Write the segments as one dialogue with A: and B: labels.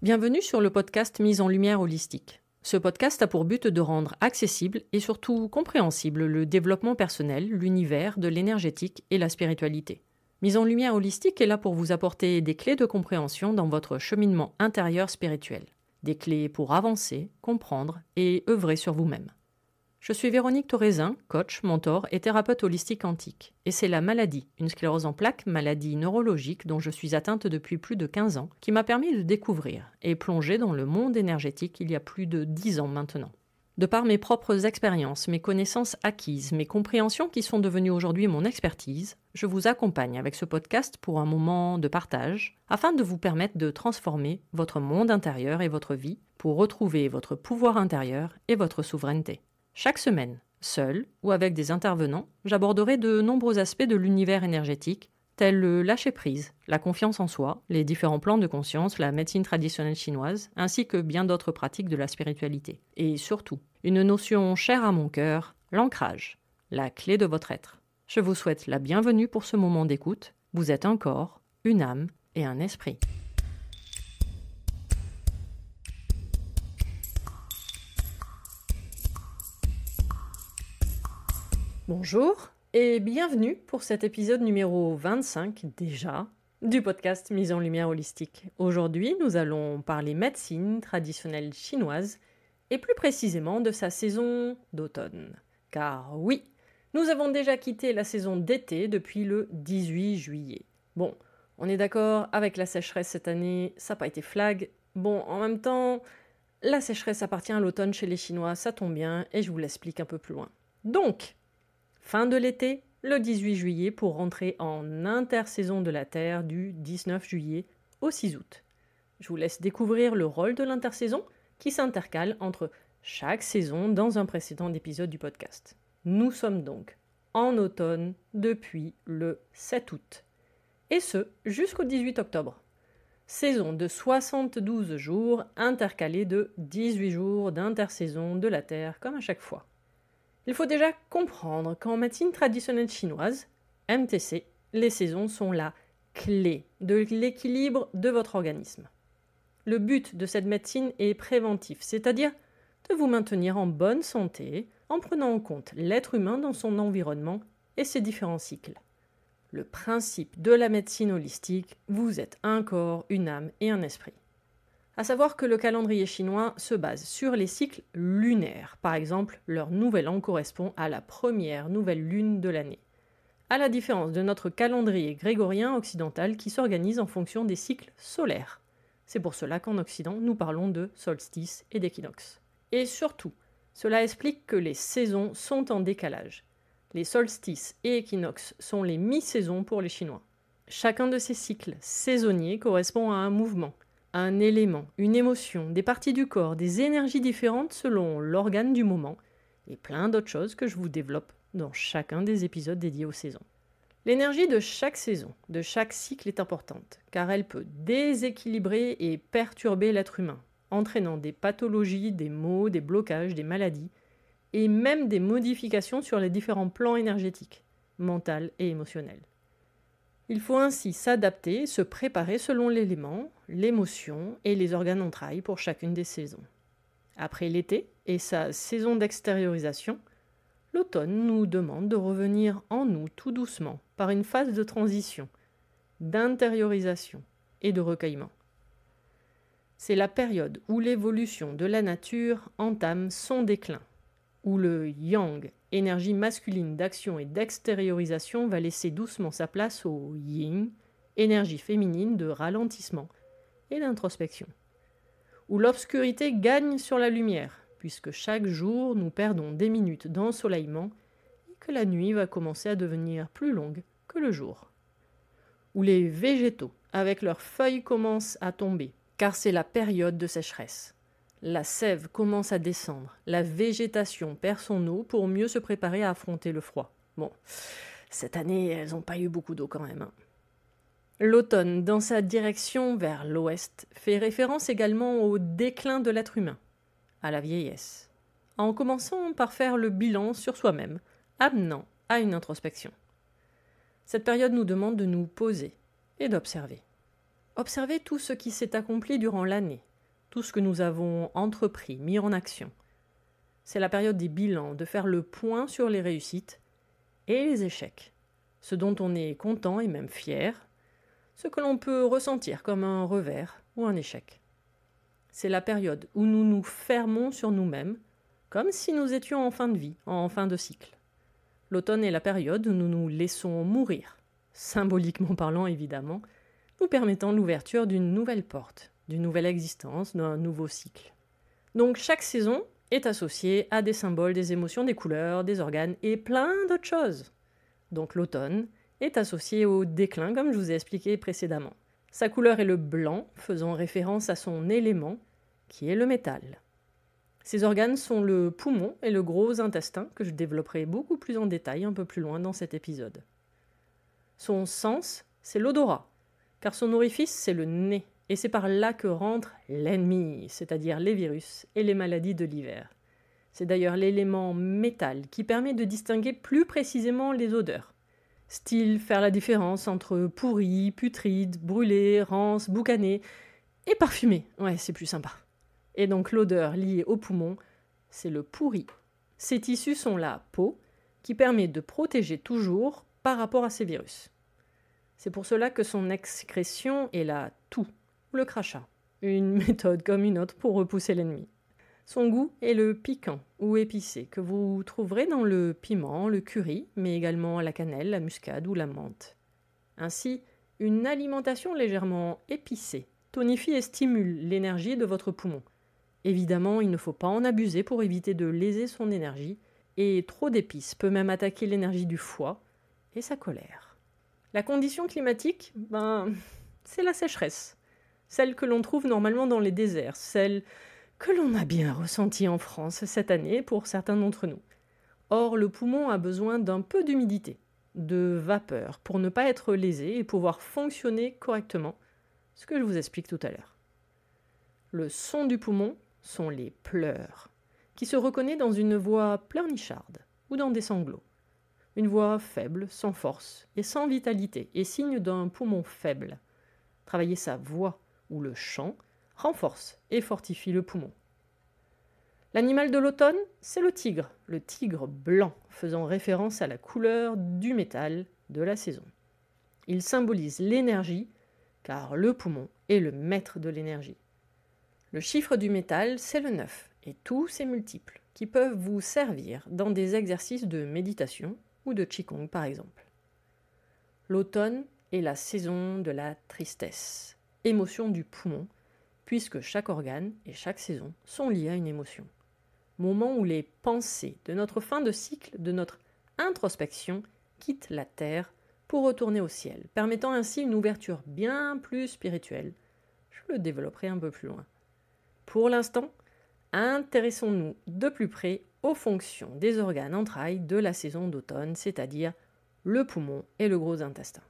A: Bienvenue sur le podcast Mise en lumière holistique. Ce podcast a pour but de rendre accessible et surtout compréhensible le développement personnel, l'univers de l'énergétique et la spiritualité. Mise en lumière holistique est là pour vous apporter des clés de compréhension dans votre cheminement intérieur spirituel. Des clés pour avancer, comprendre et œuvrer sur vous-même. Je suis Véronique Thorezin, coach, mentor et thérapeute holistique quantique. Et c'est la maladie, une sclérose en plaques, maladie neurologique dont je suis atteinte depuis plus de 15 ans, qui m'a permis de découvrir et plonger dans le monde énergétique il y a plus de 10 ans maintenant. De par mes propres expériences, mes connaissances acquises, mes compréhensions qui sont devenues aujourd'hui mon expertise, je vous accompagne avec ce podcast pour un moment de partage, afin de vous permettre de transformer votre monde intérieur et votre vie pour retrouver votre pouvoir intérieur et votre souveraineté. Chaque semaine, seul ou avec des intervenants, j'aborderai de nombreux aspects de l'univers énergétique, tels le lâcher-prise, la confiance en soi, les différents plans de conscience, la médecine traditionnelle chinoise, ainsi que bien d'autres pratiques de la spiritualité. Et surtout, une notion chère à mon cœur, l'ancrage, la clé de votre être. Je vous souhaite la bienvenue pour ce moment d'écoute. Vous êtes un corps, une âme et un esprit. Bonjour et bienvenue pour cet épisode numéro 25 déjà du podcast Mise en lumière holistique. Aujourd'hui, nous allons parler médecine traditionnelle chinoise et plus précisément de sa saison d'automne. Car oui, nous avons déjà quitté la saison d'été depuis le 18 juillet. Bon, on est d'accord avec la sécheresse cette année, ça n'a pas été flag. Bon, en même temps, la sécheresse appartient à l'automne chez les Chinois, ça tombe bien et je vous l'explique un peu plus loin. Donc, fin de l'été, le 18 juillet pour rentrer en intersaison de la Terre du 19 juillet au 6 août. Je vous laisse découvrir le rôle de l'intersaison qui s'intercale entre chaque saison dans un précédent épisode du podcast. Nous sommes donc en automne depuis le 7 août, et ce jusqu'au 18 octobre. Saison de 72 jours intercalée de 18 jours d'intersaison de la Terre comme à chaque fois. Il faut déjà comprendre qu'en médecine traditionnelle chinoise, MTC, les saisons sont la clé de l'équilibre de votre organisme. Le but de cette médecine est préventif, c'est-à-dire de vous maintenir en bonne santé en prenant en compte l'être humain dans son environnement et ses différents cycles. Le principe de la médecine holistique, vous êtes un corps, une âme et un esprit. À savoir que le calendrier chinois se base sur les cycles lunaires. Par exemple, leur nouvel an correspond à la première nouvelle lune de l'année. À la différence de notre calendrier grégorien occidental qui s'organise en fonction des cycles solaires. C'est pour cela qu'en Occident, nous parlons de solstice et d'équinoxe. Et surtout, cela explique que les saisons sont en décalage. Les solstices et équinoxes sont les mi-saisons pour les Chinois. Chacun de ces cycles saisonniers correspond à un mouvement, un élément, une émotion, des parties du corps, des énergies différentes selon l'organe du moment, et plein d'autres choses que je vous développe dans chacun des épisodes dédiés aux saisons. L'énergie de chaque saison, de chaque cycle est importante, car elle peut déséquilibrer et perturber l'être humain, entraînant des pathologies, des maux, des blocages, des maladies, et même des modifications sur les différents plans énergétiques, mental et émotionnel. Il faut ainsi s'adapter, se préparer selon l'élément, l'émotion et les organes entrailles pour chacune des saisons. Après l'été et sa saison d'extériorisation, l'automne nous demande de revenir en nous tout doucement par une phase de transition, d'intériorisation et de recueillement. C'est la période où l'évolution de la nature entame son déclin, où le yang, énergie masculine d'action et d'extériorisation, va laisser doucement sa place au yin, énergie féminine de ralentissement et d'introspection, où l'obscurité gagne sur la lumière, puisque chaque jour nous perdons des minutes d'ensoleillement et que la nuit va commencer à devenir plus longue que le jour, où les végétaux, avec leurs feuilles, commencent à tomber, car c'est la période de sécheresse. La sève commence à descendre, la végétation perd son eau pour mieux se préparer à affronter le froid. Bon, cette année, elles n'ont pas eu beaucoup d'eau quand même. L'automne, dans sa direction vers l'ouest, fait référence également au déclin de l'être humain, à la vieillesse, en commençant par faire le bilan sur soi-même, amenant à une introspection. Cette période nous demande de nous poser et d'observer. Observer tout ce qui s'est accompli durant l'année, tout ce que nous avons entrepris, mis en action. C'est la période des bilans, de faire le point sur les réussites et les échecs, ce dont on est content et même fier, ce que l'on peut ressentir comme un revers ou un échec. C'est la période où nous nous fermons sur nous-mêmes, comme si nous étions en fin de vie, en fin de cycle. L'automne est la période où nous nous laissons mourir, symboliquement parlant évidemment, nous permettant l'ouverture d'une nouvelle porte, d'une nouvelle existence, d'un nouveau cycle. Donc chaque saison est associée à des symboles, des émotions, des couleurs, des organes et plein d'autres choses. Donc l'automne est associé au déclin, comme je vous ai expliqué précédemment. Sa couleur est le blanc, faisant référence à son élément, qui est le métal. Ses organes sont le poumon et le gros intestin, que je développerai beaucoup plus en détail un peu plus loin dans cet épisode. Son sens, c'est l'odorat, car son orifice, c'est le nez, et c'est par là que rentre l'ennemi, c'est-à-dire les virus et les maladies de l'hiver. C'est d'ailleurs l'élément métal qui permet de distinguer plus précisément les odeurs. Style faire la différence entre pourri, putride, brûlé, rance, boucané et parfumé. Ouais, c'est plus sympa. Et donc l'odeur liée au poumon, c'est le pourri. Ces tissus sont la peau, qui permet de protéger toujours par rapport à ces virus. C'est pour cela que son excrétion est la toux, ou le crachat, une méthode comme une autre pour repousser l'ennemi. Son goût est le piquant ou épicé, que vous trouverez dans le piment, le curry, mais également la cannelle, la muscade ou la menthe. Ainsi, une alimentation légèrement épicée tonifie et stimule l'énergie de votre poumon. Évidemment, il ne faut pas en abuser pour éviter de léser son énergie, et trop d'épices peut même attaquer l'énergie du foie et sa colère. La condition climatique, c'est la sécheresse. Celle que l'on trouve normalement dans les déserts, celle que l'on a bien ressentie en France cette année pour certains d'entre nous. Or, le poumon a besoin d'un peu d'humidité, de vapeur, pour ne pas être lésé et pouvoir fonctionner correctement, ce que je vous explique tout à l'heure. Le son du poumon sont les pleurs, qui se reconnaît dans une voix pleurnicharde ou dans des sanglots. Une voix faible, sans force et sans vitalité, est signe d'un poumon faible. Travailler sa voix ou le chant renforce et fortifie le poumon. L'animal de l'automne, c'est le tigre blanc, faisant référence à la couleur du métal de la saison. Il symbolise l'énergie, car le poumon est le maître de l'énergie. Le chiffre du métal, c'est le 9, et tous ses multiples, qui peuvent vous servir dans des exercices de méditation ou de Qigong par exemple. L'automne est la saison de la tristesse, émotion du poumon, puisque chaque organe et chaque saison sont liés à une émotion. Moment où les pensées de notre fin de cycle, de notre introspection, quittent la terre pour retourner au ciel, permettant ainsi une ouverture bien plus spirituelle. Je le développerai un peu plus loin. Pour l'instant, intéressons-nous de plus près aux fonctions des organes entrailles de la saison d'automne, c'est-à-dire le poumon et le gros intestin.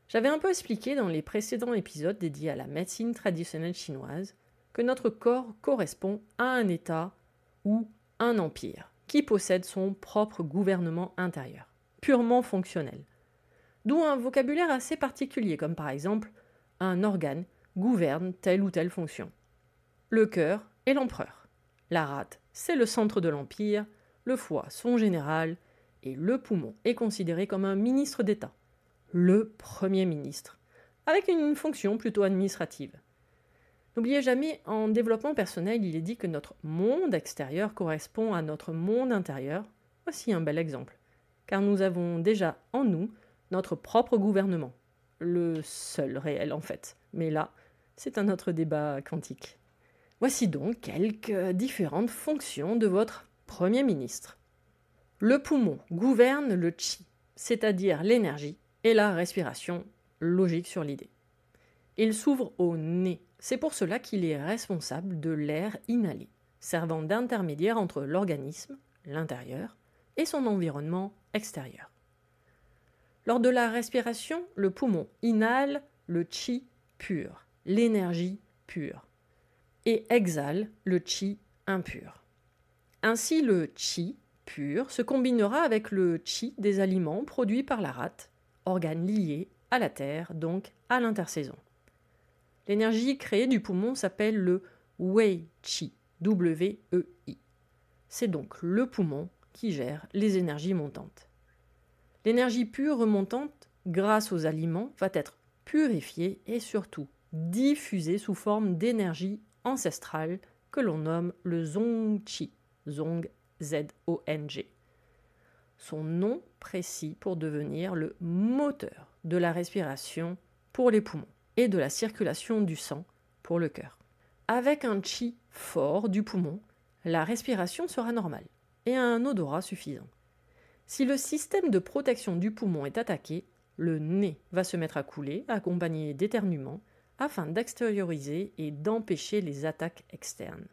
A: J'avais un peu expliqué dans les précédents épisodes dédiés à la médecine traditionnelle chinoise que notre corps correspond à un État ou un empire qui possède son propre gouvernement intérieur, purement fonctionnel. D'où un vocabulaire assez particulier, comme par exemple un organe gouverne telle ou telle fonction. Le cœur est l'empereur, la rate c'est le centre de l'empire, le foie son général et le poumon est considéré comme un ministre d'État, le Premier ministre, avec une fonction plutôt administrative. N'oubliez jamais, en développement personnel, il est dit que notre monde extérieur correspond à notre monde intérieur. Voici un bel exemple, car nous avons déjà en nous notre propre gouvernement, le seul réel en fait, mais là, c'est un autre débat quantique. Voici donc quelques différentes fonctions de votre Premier ministre. Le poumon gouverne le qi, c'est-à-dire l'énergie, et la respiration, logique sur l'idée. Il s'ouvre au nez, c'est pour cela qu'il est responsable de l'air inhalé, servant d'intermédiaire entre l'organisme, l'intérieur, et son environnement extérieur. Lors de la respiration, le poumon inhale le qi pur, l'énergie pure, et exhale le qi impur. Ainsi, le qi pur se combinera avec le qi des aliments produits par la rate, organe lié à la terre, donc à l'intersaison. L'énergie créée du poumon s'appelle le Wei-Qi, W-E-I. C'est donc le poumon qui gère les énergies montantes. L'énergie pure remontante, grâce aux aliments, va être purifiée et surtout diffusée sous forme d'énergie ancestrale que l'on nomme le Zong-Qi, Zong, Z-O-N-G. Son nom précis pour devenir le moteur de la respiration pour les poumons et de la circulation du sang pour le cœur. Avec un qi fort du poumon, la respiration sera normale et un odorat suffisant. Si le système de protection du poumon est attaqué, le nez va se mettre à couler, accompagné d'éternuements, afin d'extérioriser et d'empêcher les attaques externes.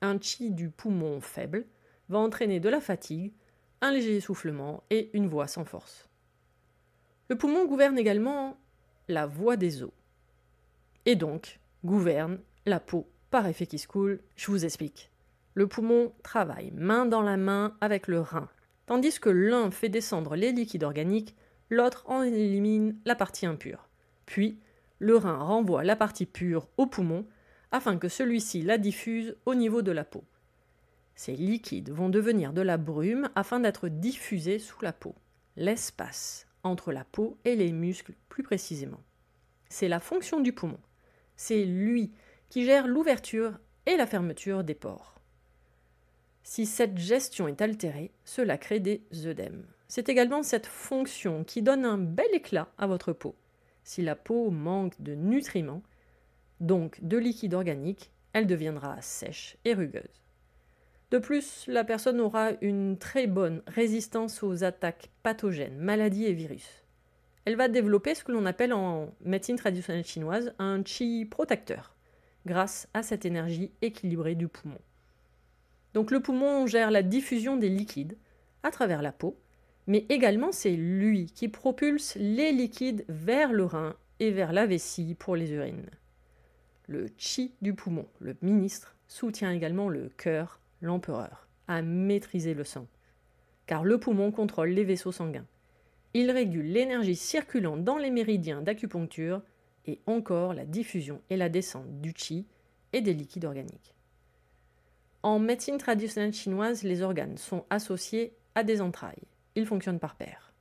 A: Un qi du poumon faible va entraîner de la fatigue, un léger essoufflement et une voix sans force. Le poumon gouverne également la voie des os, et donc gouverne la peau par effet qui se coule. Je vous explique. Le poumon travaille main dans la main avec le rein. Tandis que l'un fait descendre les liquides organiques, l'autre en élimine la partie impure. Puis, le rein renvoie la partie pure au poumon afin que celui-ci la diffuse au niveau de la peau. Ces liquides vont devenir de la brume afin d'être diffusés sous la peau, l'espace entre la peau et les muscles plus précisément. C'est la fonction du poumon. C'est lui qui gère l'ouverture et la fermeture des pores. Si cette gestion est altérée, cela crée des œdèmes. C'est également cette fonction qui donne un bel éclat à votre peau. Si la peau manque de nutriments, donc de liquide organique, elle deviendra sèche et rugueuse. De plus, la personne aura une très bonne résistance aux attaques pathogènes, maladies et virus. Elle va développer ce que l'on appelle en médecine traditionnelle chinoise un qi protecteur, grâce à cette énergie équilibrée du poumon. Donc le poumon gère la diffusion des liquides à travers la peau, mais également c'est lui qui propulse les liquides vers le rein et vers la vessie pour les urines. Le qi du poumon, le ministre, soutient également le cœur, l'empereur, à maîtriser le sang, car le poumon contrôle les vaisseaux sanguins. Il régule l'énergie circulant dans les méridiens d'acupuncture et encore la diffusion et la descente du qi et des liquides organiques. En médecine traditionnelle chinoise, les organes sont associés à des entrailles. Ils fonctionnent par paires.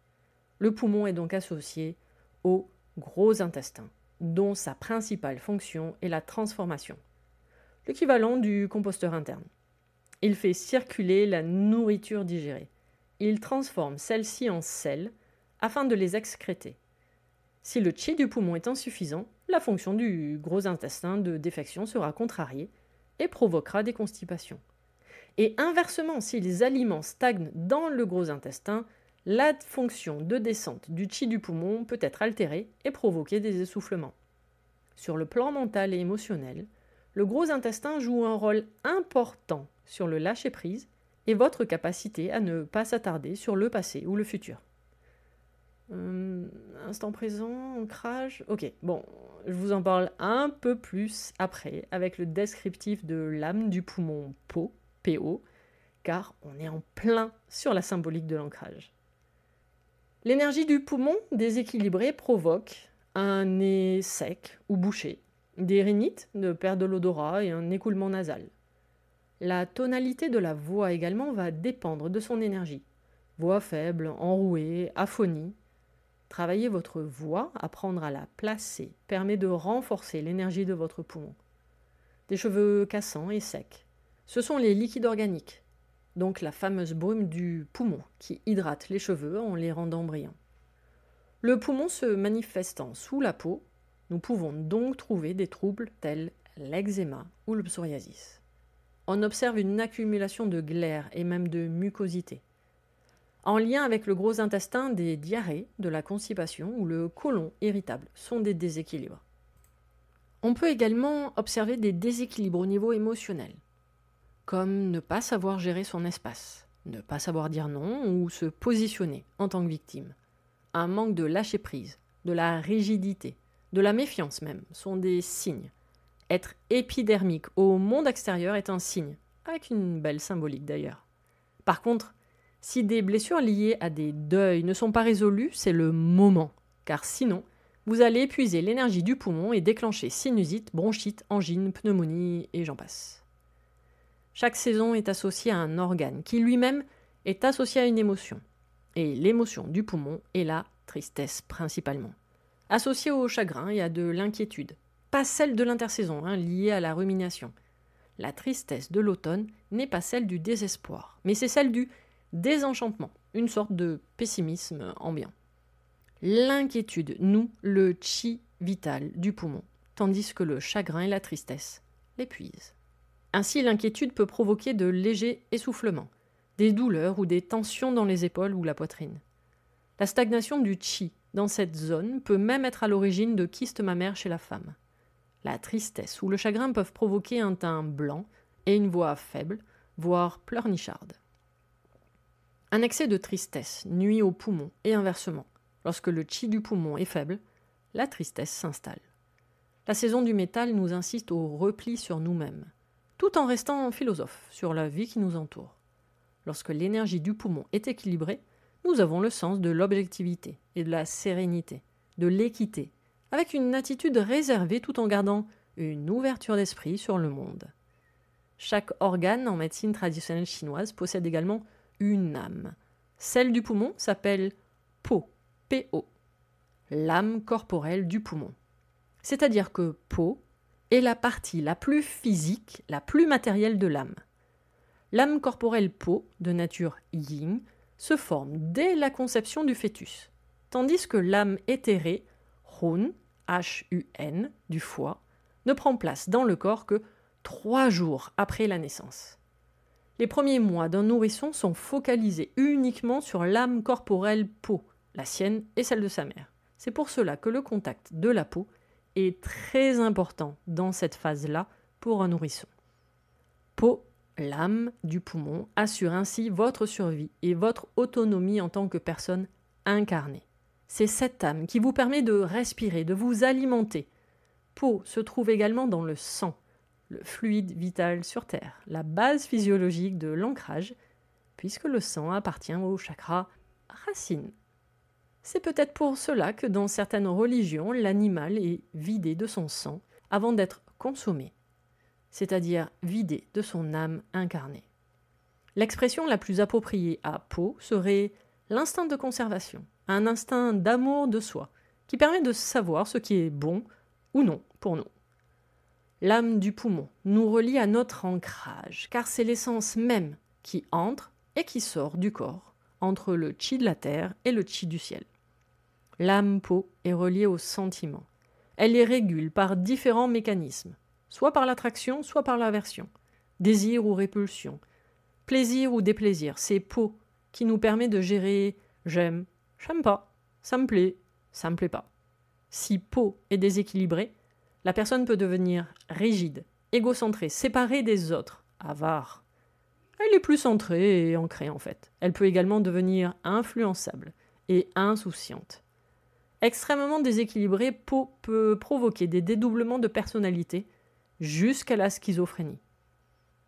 A: Le poumon est donc associé au gros intestin, dont sa principale fonction est la transformation, l'équivalent du composteur interne. Il fait circuler la nourriture digérée. Il transforme celle-ci en sels afin de les excréter. Si le qi du poumon est insuffisant, la fonction du gros intestin de défection sera contrariée et provoquera des constipations. Et inversement, si les aliments stagnent dans le gros intestin, la fonction de descente du qi du poumon peut être altérée et provoquer des essoufflements. Sur le plan mental et émotionnel, le gros intestin joue un rôle important sur le lâcher-prise et votre capacité à ne pas s'attarder sur le passé ou le futur. Instant présent, ancrage... Ok, bon, je vous en parle un peu plus après avec le descriptif de l'âme du poumon Po, PO, car on est en plein sur la symbolique de l'ancrage. L'énergie du poumon déséquilibrée provoque un nez sec ou bouché, des rhinites, de perte de l'odorat et un écoulement nasal. La tonalité de la voix également va dépendre de son énergie. Voix faible, enrouée, aphonie. Travailler votre voix, apprendre à la placer, permet de renforcer l'énergie de votre poumon. Des cheveux cassants et secs. Ce sont les liquides organiques, donc la fameuse brume du poumon qui hydrate les cheveux en les rendant brillants. Le poumon se manifestant sous la peau, nous pouvons donc trouver des troubles tels l'eczéma ou le psoriasis. On observe une accumulation de glaire et même de mucosité. En lien avec le gros intestin, des diarrhées, de la constipation ou le côlon irritable sont des déséquilibres. On peut également observer des déséquilibres au niveau émotionnel, comme ne pas savoir gérer son espace, ne pas savoir dire non ou se positionner en tant que victime. Un manque de lâcher-prise, de la rigidité, de la méfiance même, sont des signes. Être épidermique au monde extérieur est un signe, avec une belle symbolique d'ailleurs. Par contre, si des blessures liées à des deuils ne sont pas résolues, c'est le moment, car sinon, vous allez épuiser l'énergie du poumon et déclencher sinusite, bronchite, angine, pneumonie et j'en passe. Chaque saison est associée à un organe qui lui-même est associé à une émotion. Et l'émotion du poumon est la tristesse principalement. Associée au chagrin et à de l'inquiétude. Pas celle de l'intersaison, liée à la rumination. La tristesse de l'automne n'est pas celle du désespoir, mais c'est celle du désenchantement, une sorte de pessimisme ambiant. L'inquiétude noue le chi vital du poumon, tandis que le chagrin et la tristesse l'épuisent. Ainsi, l'inquiétude peut provoquer de légers essoufflements, des douleurs ou des tensions dans les épaules ou la poitrine. La stagnation du chi dans cette zone peut même être à l'origine de kystes mammaires chez la femme. La tristesse ou le chagrin peuvent provoquer un teint blanc et une voix faible, voire pleurnicharde. Un excès de tristesse nuit aux poumons et inversement. Lorsque le chi du poumon est faible, la tristesse s'installe. La saison du métal nous incite au repli sur nous-mêmes, tout en restant philosophe sur la vie qui nous entoure. Lorsque l'énergie du poumon est équilibrée, nous avons le sens de l'objectivité et de la sérénité, de l'équité, avec une attitude réservée tout en gardant une ouverture d'esprit sur le monde. Chaque organe en médecine traditionnelle chinoise possède également une âme. Celle du poumon s'appelle Po, P-O, l'âme corporelle du poumon. C'est-à-dire que Po est la partie la plus physique, la plus matérielle de l'âme. L'âme corporelle Po, de nature yin, se forme dès la conception du fœtus, tandis que l'âme éthérée, Hun, H-U-N, du foie, ne prend place dans le corps que 3 jours après la naissance. Les premiers mois d'un nourrisson sont focalisés uniquement sur l'âme corporelle Po, la sienne et celle de sa mère. C'est pour cela que le contact de la peau est très important dans cette phase-là pour un nourrisson. Po, l'âme du poumon, assure ainsi votre survie et votre autonomie en tant que personne incarnée. C'est cette âme qui vous permet de respirer, de vous alimenter. Po se trouve également dans le sang, le fluide vital sur Terre, la base physiologique de l'ancrage, puisque le sang appartient au chakra racine. C'est peut-être pour cela que dans certaines religions, l'animal est vidé de son sang avant d'être consommé, c'est-à-dire vidé de son âme incarnée. L'expression la plus appropriée à Po serait l'instinct de conservation, un instinct d'amour de soi, qui permet de savoir ce qui est bon ou non pour nous. L'âme du poumon nous relie à notre ancrage, car c'est l'essence même qui entre et qui sort du corps, entre le chi de la terre et le chi du ciel. L'âme Po est reliée au sentiment. Elle les régule par différents mécanismes, soit par l'attraction, soit par l'aversion, désir ou répulsion, plaisir ou déplaisir. C'est Po qui nous permet de gérer j'aime pas, ça me plaît pas. Si Po est déséquilibré, la personne peut devenir rigide, égocentrée, séparée des autres, avare. Elle est plus centrée et ancrée en fait. Elle peut également devenir influençable et insouciante. Extrêmement déséquilibrée, Po peut provoquer des dédoublements de personnalité jusqu'à la schizophrénie.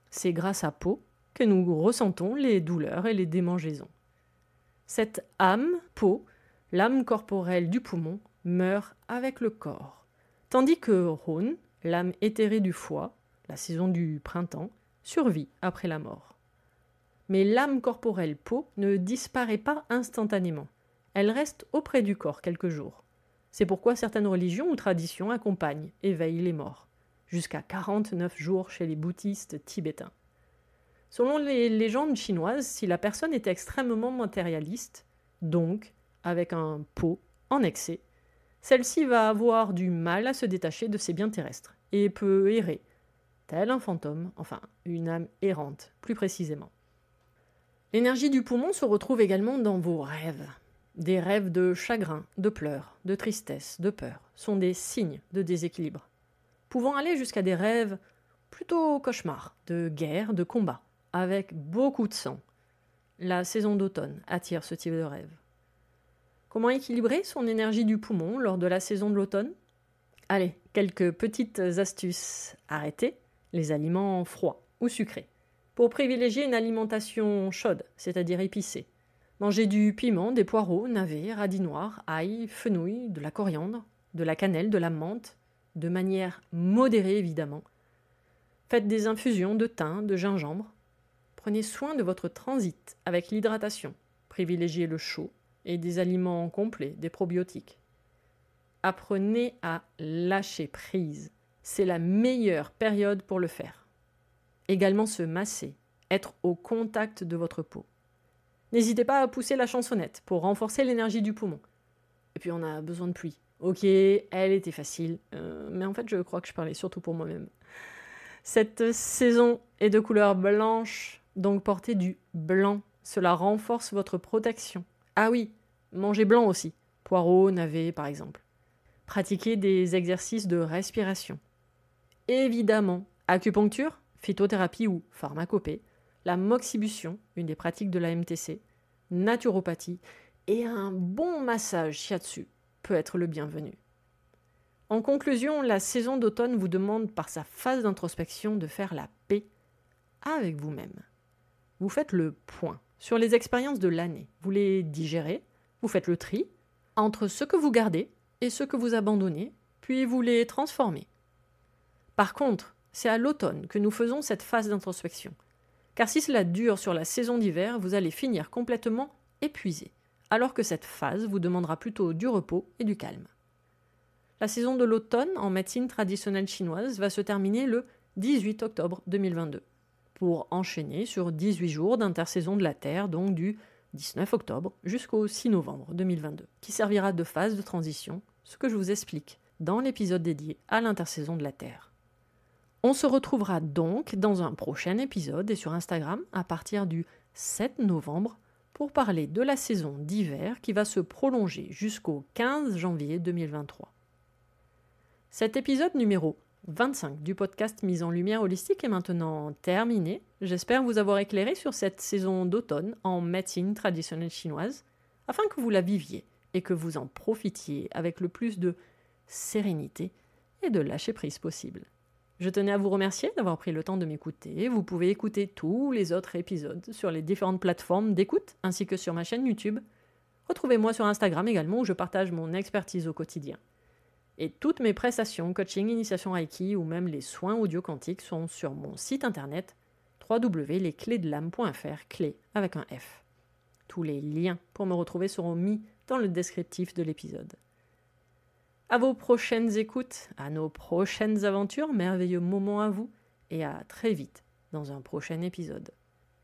A: C'est grâce à Po que nous ressentons les douleurs et les démangeaisons. Cette âme, Po, l'âme corporelle du poumon, meurt avec le corps, tandis que Hun, l'âme éthérée du foie, la saison du printemps, survit après la mort. Mais l'âme corporelle Po ne disparaît pas instantanément. Elle reste auprès du corps quelques jours. C'est pourquoi certaines religions ou traditions accompagnent et veillent les morts, jusqu'à 49 jours chez les bouddhistes tibétains. Selon les légendes chinoises, si la personne est extrêmement matérialiste, donc avec un Po en excès, celle-ci va avoir du mal à se détacher de ses biens terrestres et peut errer, tel un fantôme, enfin une âme errante plus précisément. L'énergie du poumon se retrouve également dans vos rêves. Des rêves de chagrin, de pleurs, de tristesse, de peur sont des signes de déséquilibre, pouvant aller jusqu'à des rêves plutôt cauchemars, de guerre, de combat, avec beaucoup de sang. La saison d'automne attire ce type de rêve. Comment équilibrer son énergie du poumon lors de la saison de l'automne ? Allez, quelques petites astuces. Arrêtez les aliments froids ou sucrés, pour privilégier une alimentation chaude, c'est-à-dire épicée. Mangez du piment, des poireaux, navets, radis noirs, ail, fenouil, de la coriandre, de la cannelle, de la menthe, de manière modérée évidemment. Faites des infusions de thym, de gingembre. Prenez soin de votre transit avec l'hydratation. Privilégiez le chaud et des aliments complets, des probiotiques. Apprenez à lâcher prise. C'est la meilleure période pour le faire. Également se masser, être au contact de votre peau. N'hésitez pas à pousser la chansonnette pour renforcer l'énergie du poumon. Et puis on a besoin de pluie. Ok, elle était facile, mais en fait je crois que je parlais surtout pour moi-même. Cette saison est de couleur blanche, donc portez du blanc. Cela renforce votre protection. Ah oui, mangez blanc aussi, poireaux, navets par exemple. Pratiquez des exercices de respiration. Évidemment, acupuncture, phytothérapie ou pharmacopée, la moxibustion, une des pratiques de la MTC, naturopathie et un bon massage shiatsu peut être le bienvenu. En conclusion, la saison d'automne vous demande par sa phase d'introspection de faire la paix avec vous-même. Vous faites le point sur les expériences de l'année, vous les digérez, vous faites le tri entre ce que vous gardez et ce que vous abandonnez, puis vous les transformez. Par contre, c'est à l'automne que nous faisons cette phase d'introspection. Car si cela dure sur la saison d'hiver, vous allez finir complètement épuisé, alors que cette phase vous demandera plutôt du repos et du calme. La saison de l'automne en médecine traditionnelle chinoise va se terminer le 18 octobre 2022, pour enchaîner sur 18 jours d'intersaison de la Terre, donc du 19 octobre jusqu'au 6 novembre 2022, qui servira de phase de transition, ce que je vous explique dans l'épisode dédié à l'intersaison de la Terre. On se retrouvera donc dans un prochain épisode et sur Instagram à partir du 7 novembre pour parler de la saison d'hiver qui va se prolonger jusqu'au 15 janvier 2023. Cet épisode numéro 25 du podcast Mise en Lumière Holistique est maintenant terminé. J'espère vous avoir éclairé sur cette saison d'automne en médecine traditionnelle chinoise afin que vous la viviez et que vous en profitiez avec le plus de sérénité et de lâcher prise possible. Je tenais à vous remercier d'avoir pris le temps de m'écouter. Vous pouvez écouter tous les autres épisodes sur les différentes plateformes d'écoute ainsi que sur ma chaîne YouTube. Retrouvez-moi sur Instagram également où je partage mon expertise au quotidien. Et toutes mes prestations, coaching, initiation Reiki ou même les soins audio quantiques sont sur mon site internet www.lesclésdelame.fr, clé avec un F. Tous les liens pour me retrouver seront mis dans le descriptif de l'épisode. À vos prochaines écoutes, à nos prochaines aventures, merveilleux moments à vous et à très vite dans un prochain épisode.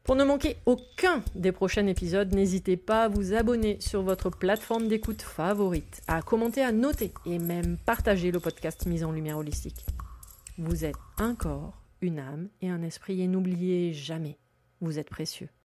A: Pour ne manquer aucun des prochains épisodes, n'hésitez pas à vous abonner sur votre plateforme d'écoute favorite, à commenter, à noter et même partager le podcast Mise en Lumière Holistique. Vous êtes un corps, une âme et un esprit et n'oubliez jamais, vous êtes précieux.